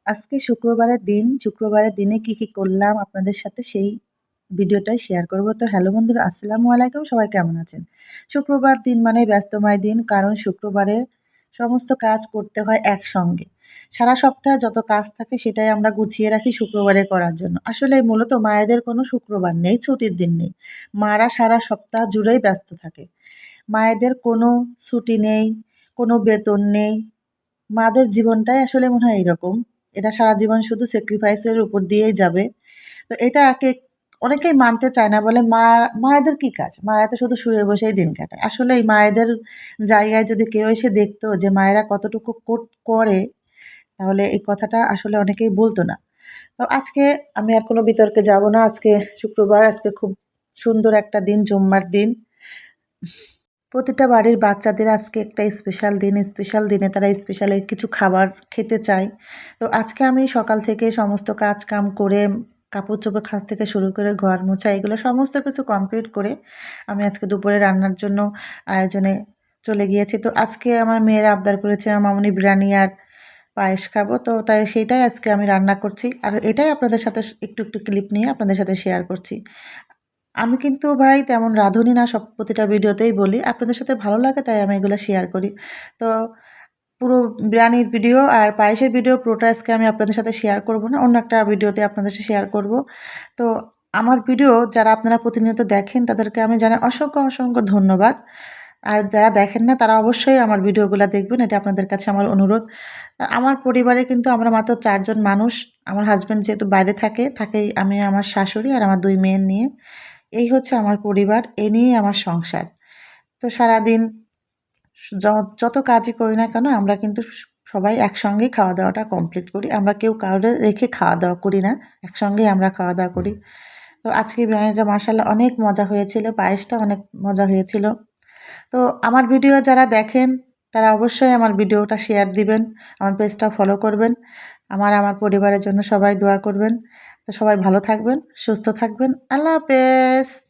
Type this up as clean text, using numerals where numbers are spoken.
আজকে শুক্রবারের দিন। শুক্রবারের দিনে কি করলাম আপনাদের সাথে সেই ভিডিওটাই শেয়ার করব। তো হ্যালো বন্ধুরা, আসসালামু আলাইকুম। সবাই কেমন আছেন? শুক্রবার দিন মানে ব্যস্তময় দিন। কারণ শুক্রবারে সমস্ত কাজ করতে হয় একসঙ্গে। সারা সপ্তাহে যত কাজ থাকে সেটাই আমরা গুছিয়ে রাখি শুক্রবারে করার জন্য। আসলে মূলত মায়েদের কোনো শুক্রবার নেই, ছুটির দিন নেই। মারা সারা সপ্তাহ জুড়েই ব্যস্ত থাকে। মায়েদের কোনো ছুটি নেই, কোনো বেতন নেই। মাদের জীবনটাই আসলে মনে হয় এরকম। এটা সারা জীবন শুধু স্যাক্রিফাইস এর উপর দিয়েই যাবে। তো এটাকে অনেকেই মানতে চায় না, বলে মায়েদের কি কাজ? মায়েরা তো শুধু শুয়ে বসেই দিন কাটায়। আসলে এই মায়েদের জায়গায় যদি কেউ এসে দেখতো যে মায়েরা কতটুকু করে, তাহলে এই কথাটা আসলে অনেকেই বলতো না। তো আজকে আমি আর কোনো বিতর্কে যাব না। আজকে শুক্রবার, আজকে খুব সুন্দর একটা দিন, জুম্মার দিন। প্রতিটা বাড়ির বাচ্চাদের আজকে একটা স্পেশাল দিন। স্পেশাল দিনে তারা স্পেশাল কিছু খাবার খেতে চায়। তো আজকে আমি সকাল থেকে সমস্ত কাজ-কাম করে, কাপড়-চোপড় কাচা থেকে শুরু করে ঘর মোছা, এগুলো সমস্ত কিছু কমপ্লিট করে আমি আজকে দুপুরে রান্নার জন্য আয়োজনে চলে গিয়েছি। তো আজকে আমার মেয়েরা আবদার করেছে, মামুনি বিরিয়ানি আর পায়েস খাবো। তো তাই সেটাই আজকে আমি রান্না করছি। আর এটাই আপনাদের সাথে একটু ক্লিপ নিয়ে আপনাদের সাথে শেয়ার করছি। আমি কিন্তু ভাই তেমন রাঁধুনি না, প্রতিটা ভিডিওতেই বলি। আপনাদের সাথে ভালো লাগে তাই আমি এগুলো শেয়ার করি। তো পুরো বিরিয়ানির ভিডিও আর পায়েসের ভিডিও পুরোটা আজকে আমি আপনাদের সাথে শেয়ার করব না। অন্য একটা ভিডিওতে আপনাদের সাথে শেয়ার করব। তো আমার ভিডিও যারা আপনারা প্রতিনিয়ত দেখেন তাদেরকে আমি জানাই অসংখ্য ধন্যবাদ। আর যারা দেখেন না তারা অবশ্যই আমার ভিডিওগুলা দেখবেন। এটা আপনাদের কাছে আমার অনুরোধ। আমার পরিবারে কিন্তু আমরা মাত্র ৪ জন মানুষ। আমার হাসব্যান্ড যেহেতু বাইরে থাকেই আমি, আমার শাশুড়ি আর আমার ২ মেয়ে নিয়ে। এই হচ্ছে আমার পরিবার, এ নিয়েই আমার সংসার। তো সারাদিন য যত কাজই করি না কেন আমরা কিন্তু সবাই একসঙ্গেই খাওয়া-দাওয়াটা কমপ্লিট করি। আমরা কেউ কাউরে রেখে খাওয়া-দাওয়া করি না। একসঙ্গেই আমরা খাওয়া-দাওয়া করি। তো আজকে বিরিয়ানিটা মাশাআল্লাহ অনেক মজা হয়েছিল। পায়েসটা অনেক মজা হয়েছিল। তো আমার ভিডিও যারা দেখেন তারা অবশ্যই আমার ভিডিওটা শেয়ার দিবেন। আমার পেজটা ফলো করবেন। আমার পরিবারের জন্য সবাই দোয়া করবেন। তো সবাই ভালো থাকবেন, সুস্থ থাকবেন। আল্লাহ হাফেজ।